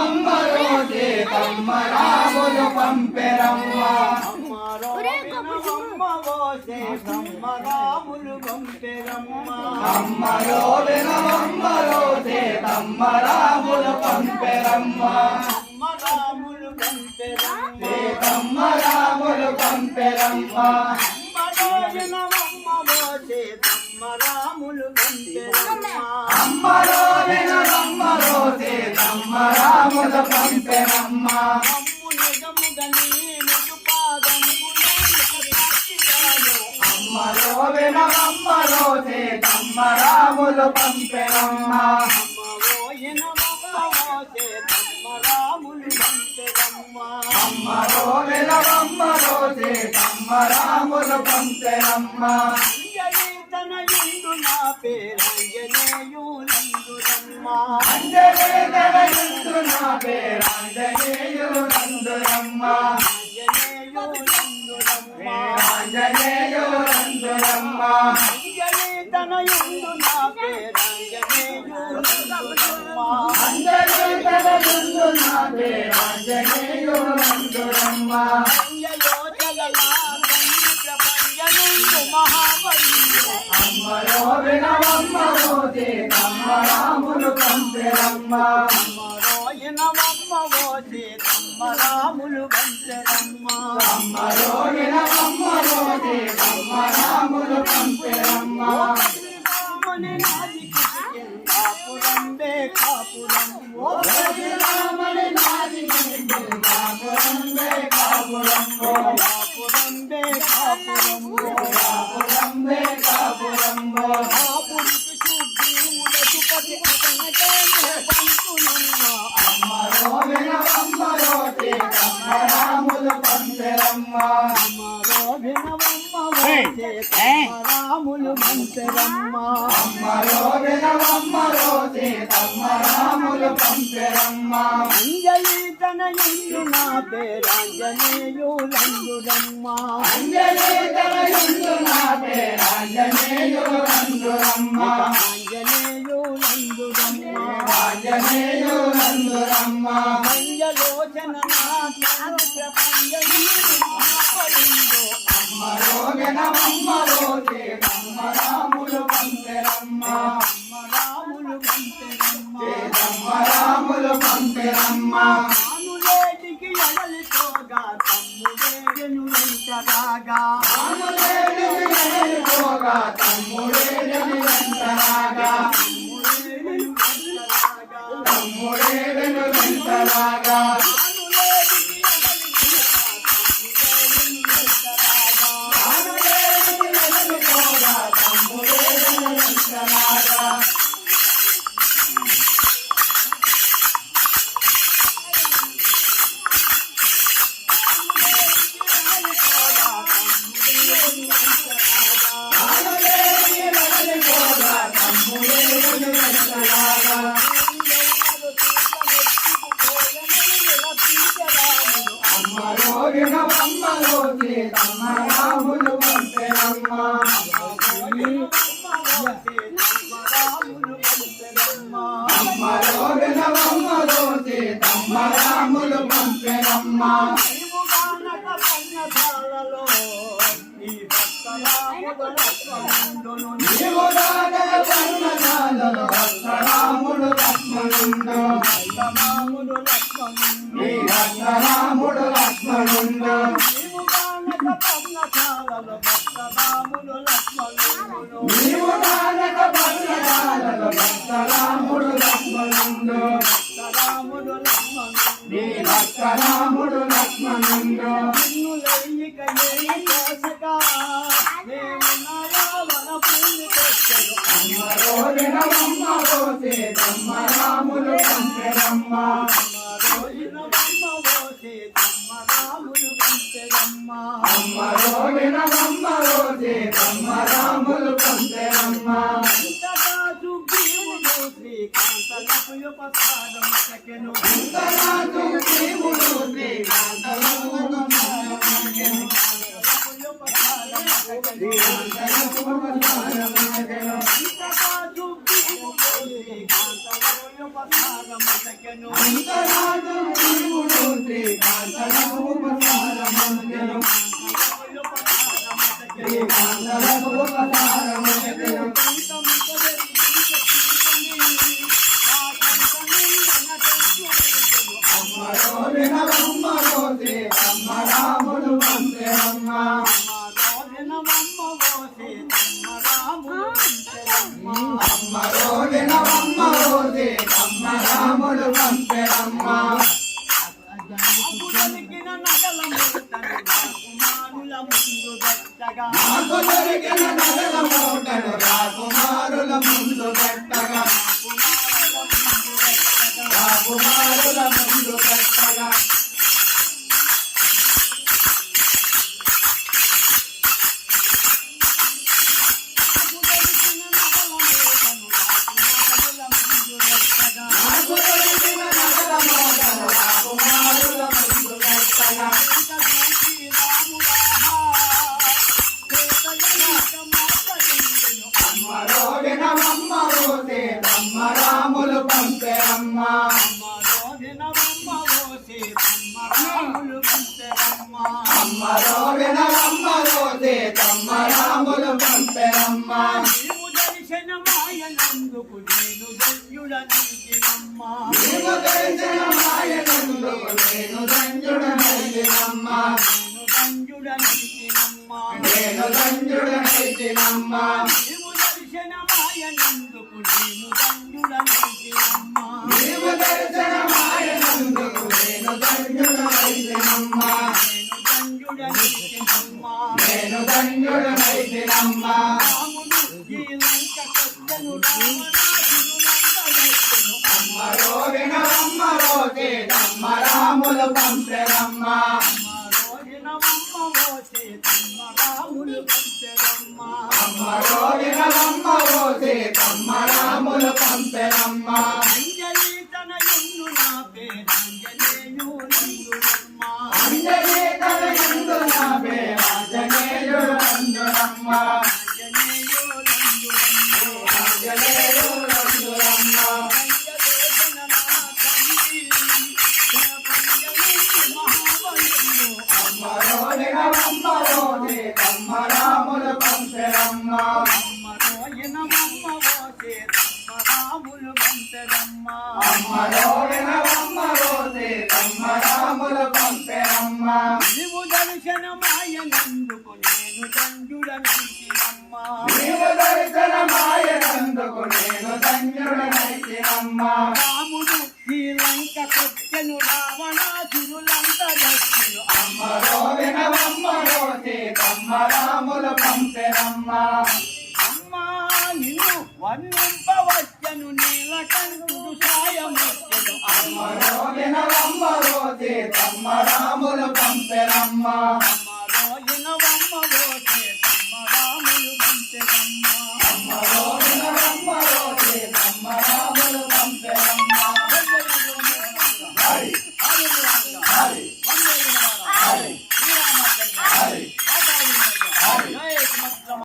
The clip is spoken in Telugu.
వినవమ్మరో సీతమ్మ రాములు పంపెరమ్మ అమ్మరో వినవమ్మరో సీతమ్మ రాములు పంపెరమ్మ సీతమ్మ రాములు పంపెరమ్మ అమ్మరో వినవమ్మరో సీతమ్మ రాములు పంపెరమ్మ అమ్మరో వినవమ్మరో సీతమ్మ రాములు పంపెరమ్మ అమ్మరో వినవమ్మరో సీతమ్మ రాములు పంపెరమ్మ అంజనీ తనయుండు నా పేరంజనేయులందురమ్మ ఆంజనేయులందురమ్మ తనయుండు నా పేరంజనేయులందురమ్మ అంజనీ తనయుండు నా పేరంజనేయులందురమ్మ అమ్మరో వినవమ్మరో సీతమ్మ రాములు పంపెరమ్మ అమ్మరో వినవమ్మరో సీతమ్మ రాములు పంపెరమ్మ అమ్మరో వినవమ్మరో సీతమ్మ రాములు పంపెరమ్మ కాపురంబే కాపురం రామని నాది కాపురంబే కాపురం కాపురంబే కాపురం కాపురంబే కాపురం కాపురికి శుద్ధి పతి అతనకే పంపునమ్మ అమ్మరో వినవమ్మరో సీతమ్మ రాములు పంపెరమ్మ అమ్మరో వినవమ్మరో సీతమ్మ రాములు పంపెరమ్మ అమ్మరో వినవమ్మరో సీతమ్మ రాములు పంపెరమ్మ అంజలి తనయుండు నా పేరంజనేయులందురమ్మ అంజనీ తనయుండు నా పేరంజనేయులందురమ్మ ఆంజనేయులందురమ్మ ఆంజనేయులందురమ్మ మంజలోచన అమ్మరో వినవమ్మరో సీతమ్మ రాములు పంపెరమ్మ రాములు పంపెరమ్మ సీతమ్మ రాములు పంపెరమ్మ ఆనులేటికి ఎడలితోగా తమ్ముడేను వెంటరాగా ఆనులేటికి ఎడలితోగా తమ్ముడేను వెంటరాగా తమ్ముడేను వెంటరాగా ఆనులేటికి ఎడలితోగా తమ్ముడేను వెంటరాగా అమ్మరో వినవమ్మరో సీతమ్మ రాములు పంపెరమ్మ అమ్మరో వినవమ్మరో సీతమ్మ రాములు పంపెరమ్మ నీవు రాగల పర్ణశాలలో భక్తరాముడు లక్ష్మణుండు నీ భక్తరాముడు లక్ష్మణుండు నీవు రాగల పర్ణశాలలో భక్తరాముడు లక్ష్మణుండు నీ భక్తరాముడు లక్ష్మణుండు అమ్మరో వినవమ్మరో సీతమ్మ రాములు పంపెరమ్మ అమ్మరో వినవమ్మరో సీతమ్మ రాములు పంపెరమ్మ అంతరాజు భీముడు ఉపసారమతకెను అంతరాజు శివుడు శ్రీకాంతలకు ఉపసారమతకెను శ్రీకాంతలకు ఉపసారమతకెను అమ్మరో వినవమ్మరో సీతమ్మ రాములు పంపెరమ్మ అమ్మరో వినవమ్మరో సీతమ్మ రాములు పంపెరమ్మ నాకు దొరికిన నగల మూటను రాకుమారుల ముందు పెట్టగా రాకుమారుల ముందు పెట్టగా నాకు దొరికిన నగల మూటను రాకుమారుల ముందు పెట్టగా అమ్మరో వినవమ్మరో సీతమ్మ రాములు పంపెరమ్మ అమ్మరో వినవమ్మరో సీతమ్మ రాములు పంపెరమ్మ దర్శనమాయనందుకు నేను ధన్యుడనైతినమ్మ నీవు దర్శనమాయనందుకు నేను ధన్యుడనైతినమ్మ నేను ధన్యుడనైతినమ్మ నీవు దర్శనమాయనందుకు నేను ధన్యుడనైతినమ్మ నీవు దర్శనమాయనందుకు నేను ధన్యుడనైతినమ్మ నేను ధన్యుడనైతినమ్మ రాముడు ఈ లంకకొచ్చెను రావణాసురులందరెత్తెను అమ్మరో వినవమ్మరో సీతమ్మ రాములు పంపెరమ్మ అమ్మరో వినవమ్మరో సీతమ్మ రాములు పంపెరమ్మ అంజలి తనయుండు నా పేరంజనేయులందురమ్మ అంజలి తనయుండు నా పేరాంజనేయులందురమ్మ ఆంజనేయులందురమ్మ అమ్మరో వినవమ్మరో సీతమ్మ రాములు పంపెరమ్మ అమ్మరో వినవమ్మరో సీతమ్మ రాములు పంపెరమ్మ నీవు దర్శనమాయనందుకు నేను దండుడనైతినమ్మ నీవు దర్శనమాయనందుకు నేను ధన్యుడనైతినమ్మ రాముడు ఈ లంకకొచ్చెను రావణాసురులందరెత్తెను అమ్మరో వినవమ్మరో సీతమ్మ రాములు పంపెరమ్మ అమ్మా నిన్ను వర్ణింపవచ్చను నీలకంఠుడు సాయమొచ్చెను అమ్మరో వినవమ్మరో సీతమ్మ రాములు పంపెరమ్మ అమ్మరో వినవమ్మవో సీతమ్మ రాములు పంచెరమ్మ అమ్మరో వినవమ్మరో